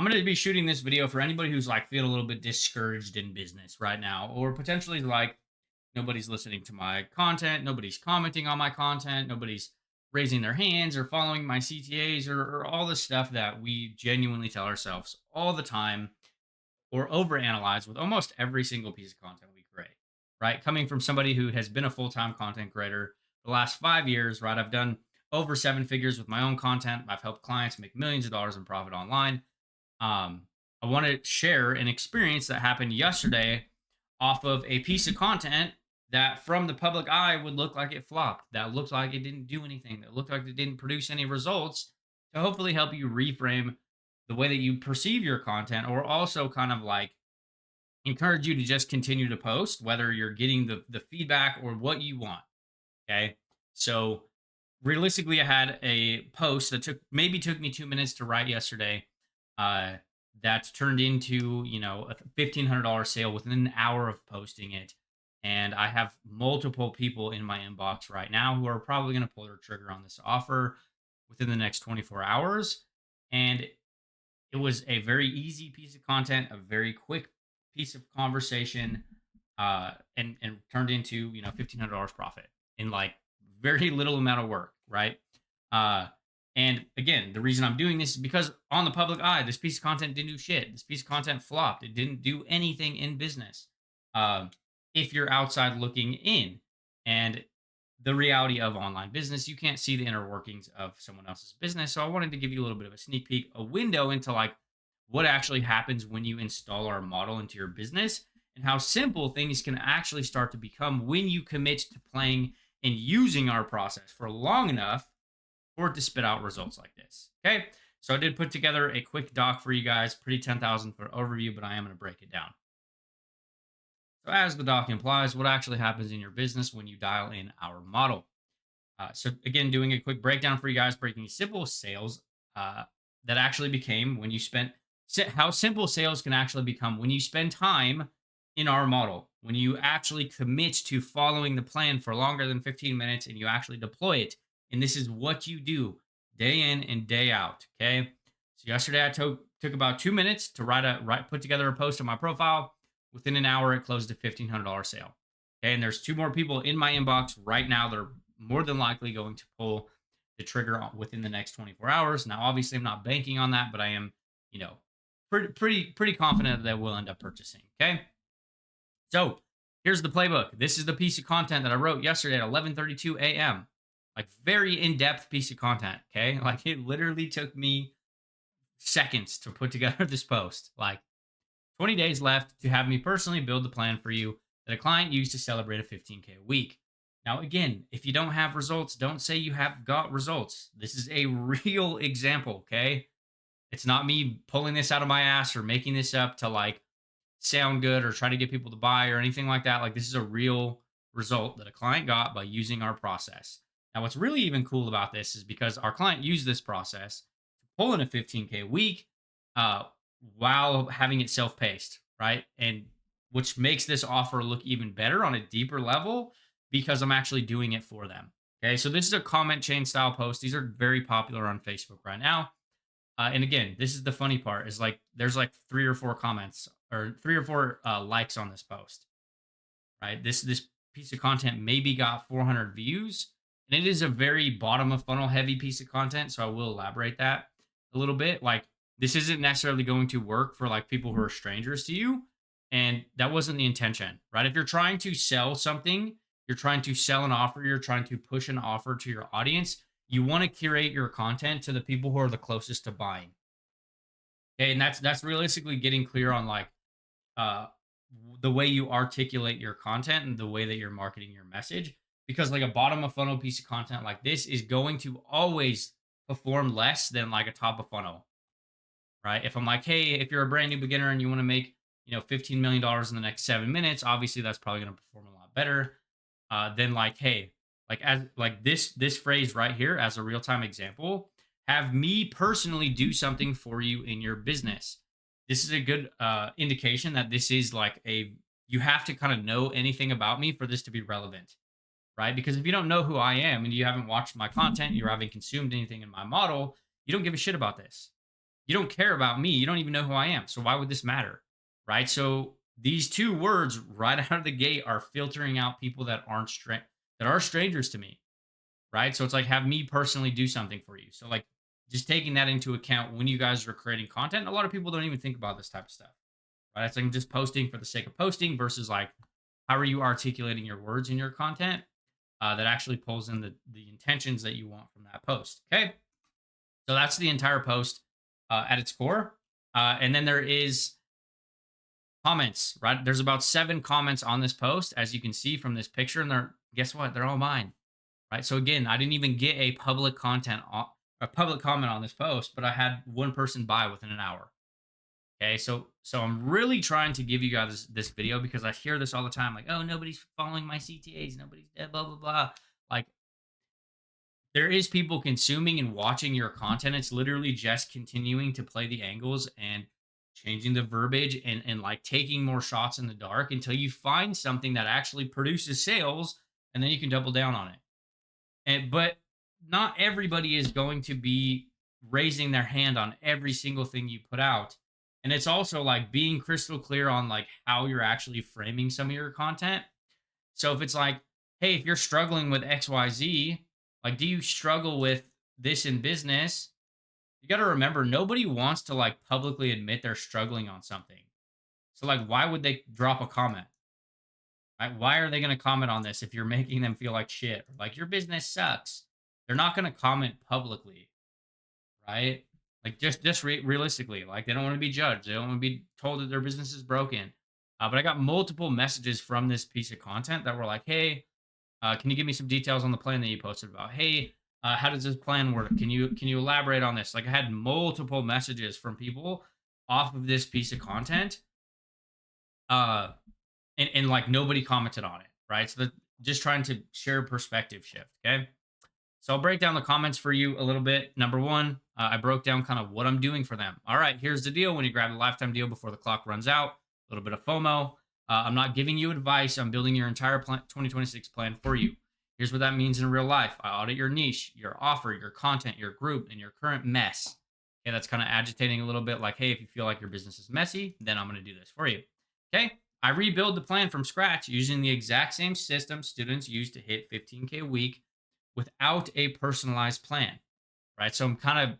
I'm going to be shooting this video for anybody who's like feeling a little bit discouraged in business right now, or potentially like nobody's listening to my content, nobody's commenting on my content, nobody's raising their hands or following my CTAs or all the stuff that we genuinely tell ourselves all the time or overanalyze with almost every single piece of content we create, right? Coming from somebody who has been a full time content creator the last 5 years, right? I've done over 7 figures with my own content. I've helped clients make millions of dollars in profit online. I want to share an experience that happened yesterday off of a piece of content that from the public eye would look like it flopped, that looked like it didn't do anything, that looked like it didn't produce any results, to hopefully help you reframe the way that you perceive your content, or also kind of like encourage you to just continue to post, whether you're getting the feedback or what you want. Okay. So realistically, I had a post that took me 2 minutes to write yesterday. Uh, that turned into, a $1,500 sale within an hour of posting it. And I have multiple people in my inbox right now who are probably going to pull their trigger on this offer within the next 24 hours. And it was a very easy piece of content, a very quick piece of conversation, and turned into $1,500 profit in like very little amount of work, right? Uh, and again, the reason I'm doing this is because on the public eye, this piece of content didn't do shit. This piece of content flopped. It didn't do anything in business. Uh, if you're outside looking in, and the reality of online business, you can't see the inner workings of someone else's business. So I wanted to give you a little bit of a sneak peek, a window into like what actually happens when you install our model into your business and how simple things can actually start to become when you commit to playing and using our process for long enough for it to spit out results like this. Okay. So I did put together a quick doc for you guys, pretty 10,000 foot overview, but I am going to break it down. So, as the doc implies, what actually happens in your business when you dial in our model? So, again, doing a quick breakdown for you guys, breaking simple sales uh, that actually became when you spent, how simple sales can actually become when you spend time in our model, when you actually commit to following the plan for longer than 15 minutes and you actually deploy it. And this is what you do day in and day out. Okay. So, yesterday I took about 2 minutes to put together a post on my profile. Within an hour, it closed a $1,500 sale. Okay. And there's two more people in my inbox right now that are more than likely going to pull the trigger within the next 24 hours. Now, obviously, I'm not banking on that, but I am, pretty confident that we'll end up purchasing. Okay. So here's the playbook. This is the piece of content that I wrote yesterday at 11:32 a.m. Like very in-depth piece of content. Okay. Like it literally took me seconds to put together this post. Like 20 days left to have me personally build the plan for you that a client used to celebrate a 15K a week. Now, again, if you don't have results, don't say you have got results. This is a real example, okay? It's not me pulling this out of my ass or making this up to like sound good or try to get people to buy or anything like that. Like, this is a real result that a client got by using our process. Now, what's really even cool about this is because our client used this process to pull in a 15K a week, uh, while having it self-paced, right? And which makes this offer look even better on a deeper level because I'm actually doing it for them. Okay, so this is a comment chain style post. These are very popular on Facebook right now. And again, this is the funny part: is like there's like 3 or 4 comments or 3 or 4 likes on this post, right? This piece of content maybe got 400 views, and it is a very bottom of funnel heavy piece of content. So I will elaborate that a little bit. Like this isn't necessarily going to work for like people who are strangers to you, and that wasn't the intention, right? If you're trying to sell something, you're trying to sell an offer, you're trying to push an offer to your audience, you want to curate your content to the people who are the closest to buying. Okay, and that's realistically getting clear on like uh the way you articulate your content and the way that you're marketing your message, because like a bottom of funnel piece of content like this is going to always perform less than like a top of funnel, right? If I'm like, hey, if you're a brand new beginner and you want to make, $15 million in the next 7 minutes, obviously that's probably going to perform a lot better than like, hey, like as like this phrase right here as a real time example, have me personally do something for you in your business. This is a good indication that this is like you have to kind of know anything about me for this to be relevant, right? Because if you don't know who I am and you haven't watched my content, you haven't consumed anything in my model, you don't give a shit about this. You don't care about me. You don't even know who I am. So why would this matter? Right? So these two words right out of the gate are filtering out people that that are strangers to me, right? So it's like have me personally do something for you. So like just taking that into account when you guys are creating content. A lot of people don't even think about this type of stuff, right? It's like just posting for the sake of posting versus like how are you articulating your words in your content that actually pulls in the intentions that you want from that post. Okay, so that's the entire post at its core, and then there is comments. Right, there's about 7 comments on this post, as you can see from this picture, and they're guess what? They're all mine. Right. So again, I didn't even get a public comment on this post, but I had one person buy within an hour. Okay. So I'm really trying to give you guys this video because I hear this all the time, like, oh, nobody's following my CTAs, nobody's blah blah blah. Like there is people consuming and watching your content. It's literally just continuing to play the angles and changing the verbiage and like taking more shots in the dark until you find something that actually produces sales and then you can double down on it. And but not everybody is going to be raising their hand on every single thing you put out. And it's also like being crystal clear on like how you're actually framing some of your content. So if it's like, hey, if you're struggling with XYZ, like do you struggle with this in business? You got to remember nobody wants to like publicly admit they're struggling on something. So like why would they drop a comment? Right? Why are they going to comment on this if you're making them feel like shit? Or like your business sucks. They're not going to comment publicly, right? Like realistically, like they don't want to be judged. They don't want to be told that their business is broken. But I got multiple messages from this piece of content that were like, "Hey, can you give me some details on the plan that you posted about? Hey, how does this plan work? Can you elaborate on this?" Like I had multiple messages from people off of this piece of content. Uh, and like nobody commented on it, right? So just trying to share perspective shift. Okay. So I'll break down the comments for you a little bit. Number one, I broke down kind of what I'm doing for them. All right, here's the deal. When you grab a lifetime deal before the clock runs out, a little bit of FOMO. I'm not giving you advice. I'm building your entire 2026 plan for you. Here's what that means in real life. I audit your niche, your offer, your content, your group, and your current mess. Okay, that's kind of agitating a little bit like, hey, if you feel like your business is messy, then I'm going to do this for you. Okay, I rebuild the plan from scratch using the exact same system students use to hit 15K a week without a personalized plan, right? So I'm kind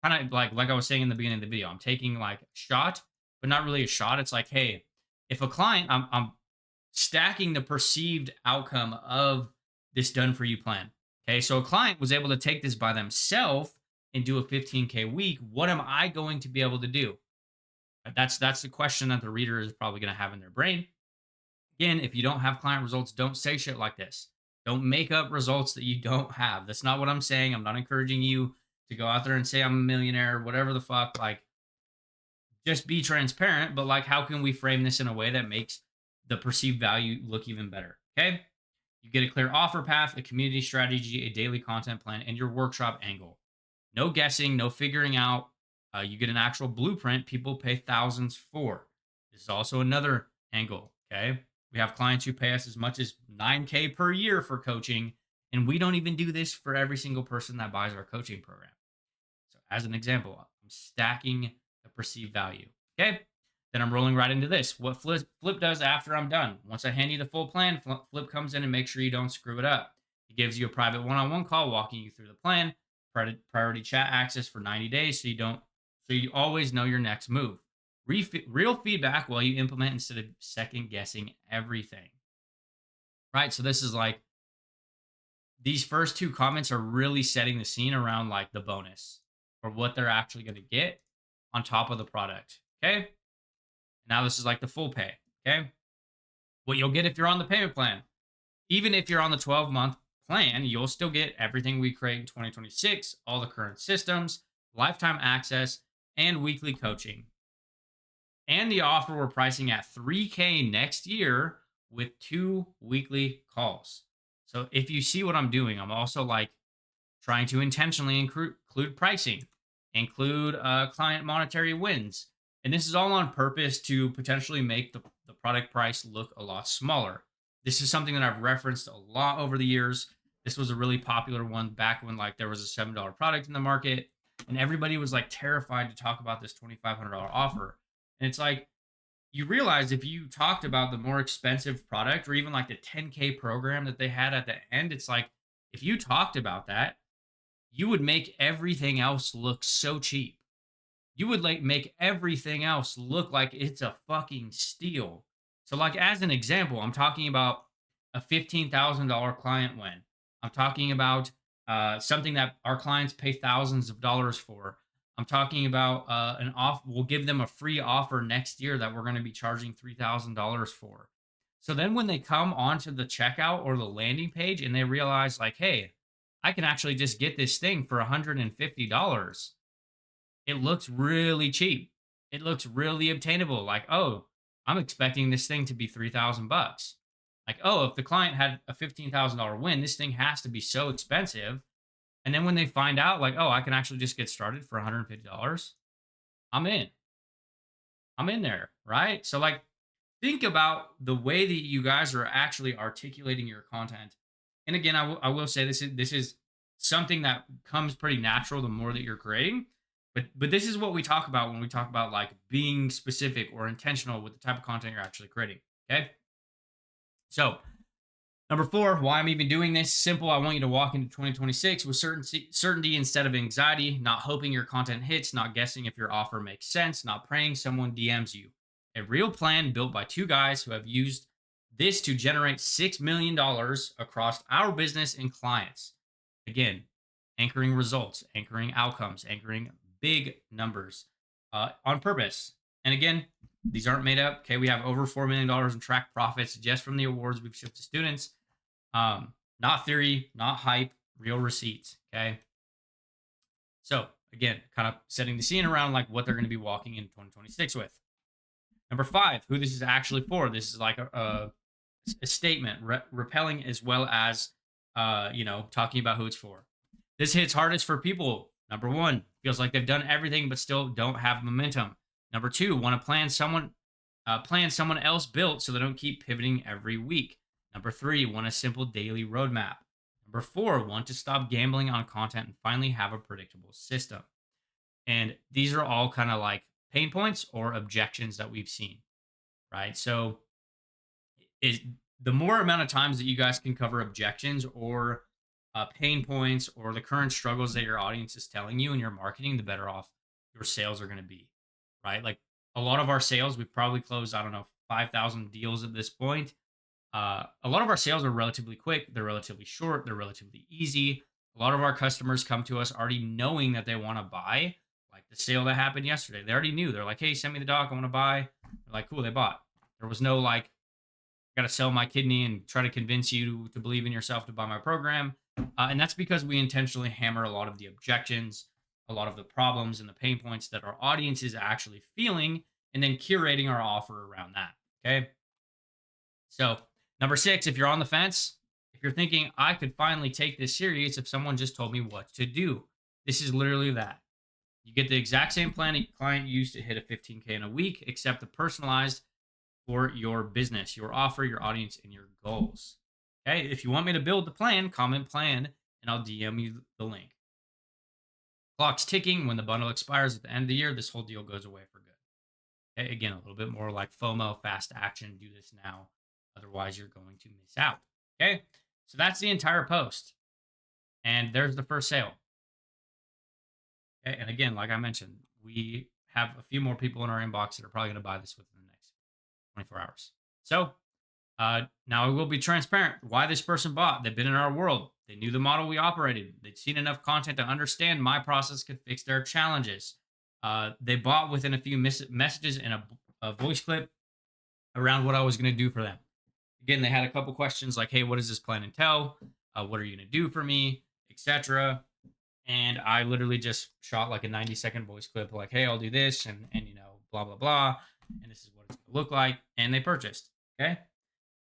of like I was saying in the beginning of the video, I'm taking like a shot, but not really a shot. It's like, hey, if a client, I'm stacking the perceived outcome of this done for you plan. Okay, so a client was able to take this by themselves and do a 15K week. What am I going to be able to do? That's the question that the reader is probably going to have in their brain. Again, if you don't have client results, don't say shit like this. Don't make up results that you don't have. That's not what I'm saying. I'm not encouraging you to go out there and say I'm a millionaire, whatever the fuck. Like, just be transparent. But like, how can we frame this in a way that makes the perceived value look even better? Okay. You get a clear offer path, a community strategy, a daily content plan, and your workshop angle. No guessing, no figuring out. You get an actual blueprint people pay thousands for. This is also another angle. Okay. We have clients who pay us as much as 9K per year for coaching. And we don't even do this for every single person that buys our coaching program. So, as an example, I'm stacking the perceived value. Okay. Then I'm rolling right into this. What Flip does after I'm done. Once I hand you the full plan, Flip comes in and makes sure you don't screw it up. He gives you a private one-on-one call walking you through the plan, priority chat access for 90 days so you always know your next move. Real feedback while you implement instead of second guessing everything. Right? So this is like these first 2 comments are really setting the scene around like the bonus or what they're actually going to get on top of the product. Okay? Now this is like the full pay. Okay? What you'll get if you're on the payment plan. Even if you're on the 12-month plan, you'll still get everything we create in 2026, all the current systems, lifetime access, and weekly coaching. And the offer we're pricing at 3K next year with 2 weekly calls. So if you see what I'm doing, I'm also like trying to intentionally include pricing, include client monetary wins. And this is all on purpose to potentially make the product price look a lot smaller. This is something that I've referenced a lot over the years. This was a really popular one back when like there was a $7 product in the market. and everybody was like terrified to talk about this $2,500 offer. And it's like, you realize if you talked about the more expensive product or even like the 10K program that they had at the end, it's like if you talked about that, you would make everything else look so cheap. You would like make everything else look like it's a fucking steal. So, like as an example, I'm talking about a $15,000 client win. I'm talking about something that our clients pay thousands of dollars for. I'm talking about an off. We'll give them a free offer next year that we're going to be charging $3,000 for. So then, when they come onto the checkout or the landing page and they realize, like, hey, I can actually just get this thing for $150, it looks really cheap. It looks really obtainable. Like, oh, I'm expecting this thing to be 3,000 bucks. Like, oh, if the client had a $15,000 win, this thing has to be so expensive. And then when they find out, like, oh, I can actually just get started for $150, I'm in. I'm in there, right? So, like, think about the way that you guys are actually articulating your content. And again, I will say this is something that comes pretty natural the more that you're creating. But this is what we talk about when we talk about like being specific or intentional with the type of content you're actually creating. Okay. So number four, why I'm even doing this, simple. I want you to walk into 2026 with certainty instead of anxiety, not hoping your content hits, not guessing if your offer makes sense, not praying someone DMs you. A real plan built by two guys who have used this to generate $6 million across our business and clients. Again, anchoring results, anchoring outcomes, anchoring big numbers on purpose. And again, these aren't made up. Okay, we have over $4 million in track profits just from the awards we've shipped to students. Not theory, not hype, real receipts. Okay. So again, kind of setting the scene around like what they're going to be walking in 2026 with. Number five, who this is actually for. This is like a statement, repelling as well as, talking about who it's for. This hits hardest for people. Number one, feels like they've done everything but still don't have momentum. Number two, want to plan someone else built so they don't keep pivoting every week. Number three, want a simple daily roadmap. Number four, want to stop gambling on content and finally have a predictable system. And these are all kind of like pain points or objections that we've seen, right? So is the more amount of times that you guys can cover objections or pain points or the current struggles that your audience is telling you in your marketing, the better off your sales are going to be, right? Like a lot of our sales, we've probably closed, I don't know, 5,000 deals at this point. A lot of our sales are relatively quick. They're relatively short. They're relatively easy. A lot of our customers come to us already knowing that they want to buy. Like the sale that happened yesterday, they already knew. They're like, hey, send me the doc. I want to buy. They're like, cool, they bought. There was no like, got to sell my kidney and try to convince you to believe in yourself to buy my program. And that's because we intentionally hammer a lot of the objections, a lot of the problems and the pain points that our audience is actually feeling, and then curating our offer around that. Okay. So, number six, if you're on the fence, if you're thinking, I could finally take this serious if someone just told me what to do, this is literally that. You get the exact same plan a client used to hit a 15K in a week, except the personalized for your business, your offer, your audience, and your goals. Okay. If you want me to build the plan, comment plan, and I'll DM you the link. Clock's ticking. When the bundle expires at the end of the year, this whole deal goes away for good. Okay. Again, a little bit more like FOMO, fast action. Do this now. Otherwise, you're going to miss out. Okay. So that's the entire post. And there's the first sale. Okay. And again, like I mentioned, we have a few more people in our inbox that are probably going to buy this within the next 24 hours. So now I will be transparent. Why this person bought. They've been in our world. They knew the model we operated. They'd seen enough content to understand my process could fix their challenges. They bought within a few messages and a voice clip around what I was going to do for them. Again, they had a couple questions like, hey, what does this plan entail? What are you going to do for me, etc. And I literally just shot like a 90-second voice clip like, hey, I'll do this and blah, blah, blah. And this is what it's going to look like. And they purchased. Okay.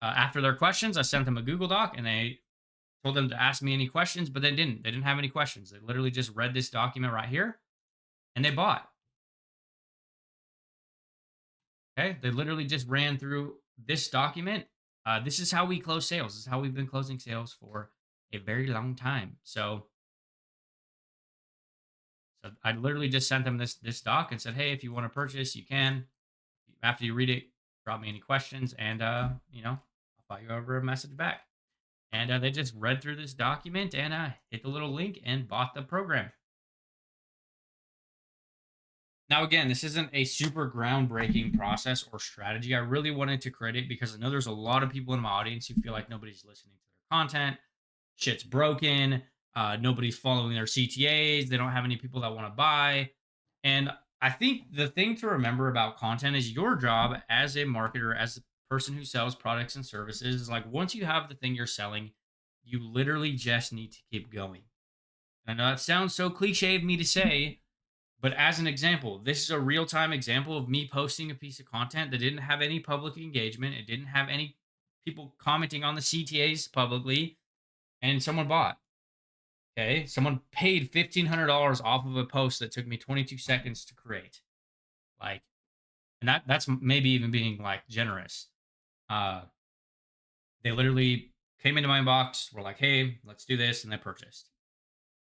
After their questions, I sent them a Google Doc and they told them to ask me any questions, but they didn't. They didn't have any questions. They literally just read this document right here and they bought. Okay. They literally just ran through this document. This is how we close sales. This is how we've been closing sales for a very long time. So So I literally just sent them this doc and said, "Hey, if you want to purchase, you can. After you read it, drop me any questions, and I'll fire you over a message back." And they just read through this document and hit the little link and bought the program. Now, again, this isn't a super groundbreaking process or strategy. I really wanted to credit because I know there's a lot of people in my audience who feel like nobody's listening to their content. Shit's broken. Nobody's following their CTAs. They don't have any people that want to buy. And I think the thing to remember about content is your job as a marketer, as a person who sells products and services, is like once you have the thing you're selling, you literally just need to keep going. And I know that sounds so cliche of me to say, but as an example, this is a real time example of me posting a piece of content that didn't have any public engagement. It didn't have any people commenting on the CTAs publicly, and someone bought. Okay. Someone paid $1,500 off of a post that took me 22 seconds to create. Like, and that's maybe even being like generous. Uh, they literally came into my inbox, were like, "Hey, let's do this," and they purchased.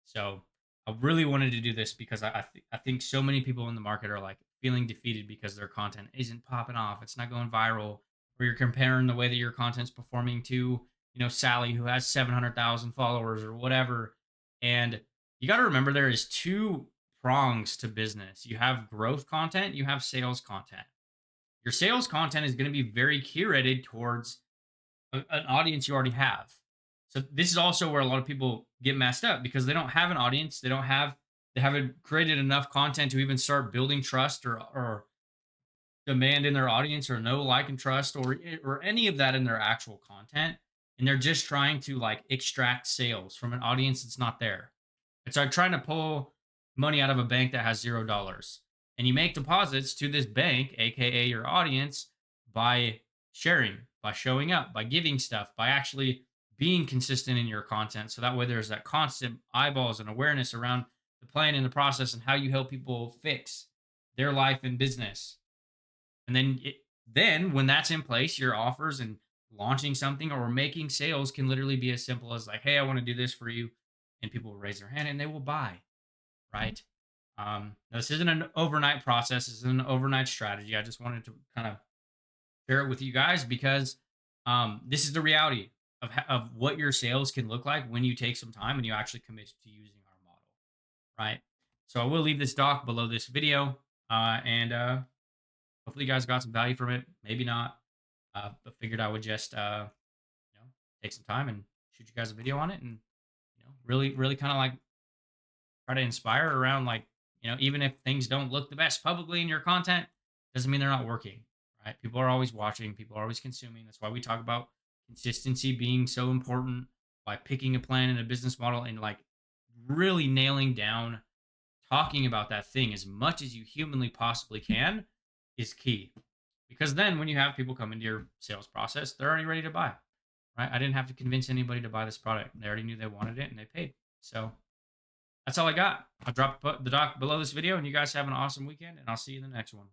So I really wanted to do this because I think so many people in the market are like feeling defeated because their content isn't popping off. It's not going viral. Or you're comparing the way that your content's performing to, Sally who has 700,000 followers or whatever. And you got to remember there is two prongs to business. You have growth content, you have sales content. Your sales content is going to be very curated towards an audience you already have. So this is also where a lot of people get messed up because they don't have an audience. They haven't created enough content to even start building trust or demand in their audience or know, like, and trust or any of that in their actual content. And they're just trying to like extract sales from an audience that's not there. It's like trying to pull money out of a bank that has $0. And you make deposits to this bank, aka your audience, by sharing, by showing up, by giving stuff, by actually being consistent in your content. So that way there's that constant eyeballs and awareness around the plan and the process and how you help people fix their life and business. And then when that's in place, your offers and launching something or making sales can literally be as simple as like, "Hey, I want to do this for you," and people will raise their hand and they will buy, right? This isn't an overnight process. This isn't an overnight strategy. I just wanted to kind of share it with you guys because this is the reality of what your sales can look like when you take some time and you actually commit to using our model, right? So I will leave this doc below this video, and hopefully you guys got some value from it. Maybe not, but figured I would just take some time and shoot you guys a video on it, and really, really kind of like try to inspire around like even if things don't look the best publicly in your content, doesn't mean they're not working, right? People are always watching, people are always consuming. That's why we talk about consistency being so important, by picking a plan and a business model and like really nailing down talking about that thing as much as you humanly possibly can is key. Because then when you have people come into your sales process, they're already ready to buy, right? I didn't have to convince anybody to buy this product. They already knew they wanted it and they paid. So that's all I got. I'll drop the doc below this video, and you guys have an awesome weekend, and I'll see you in the next one.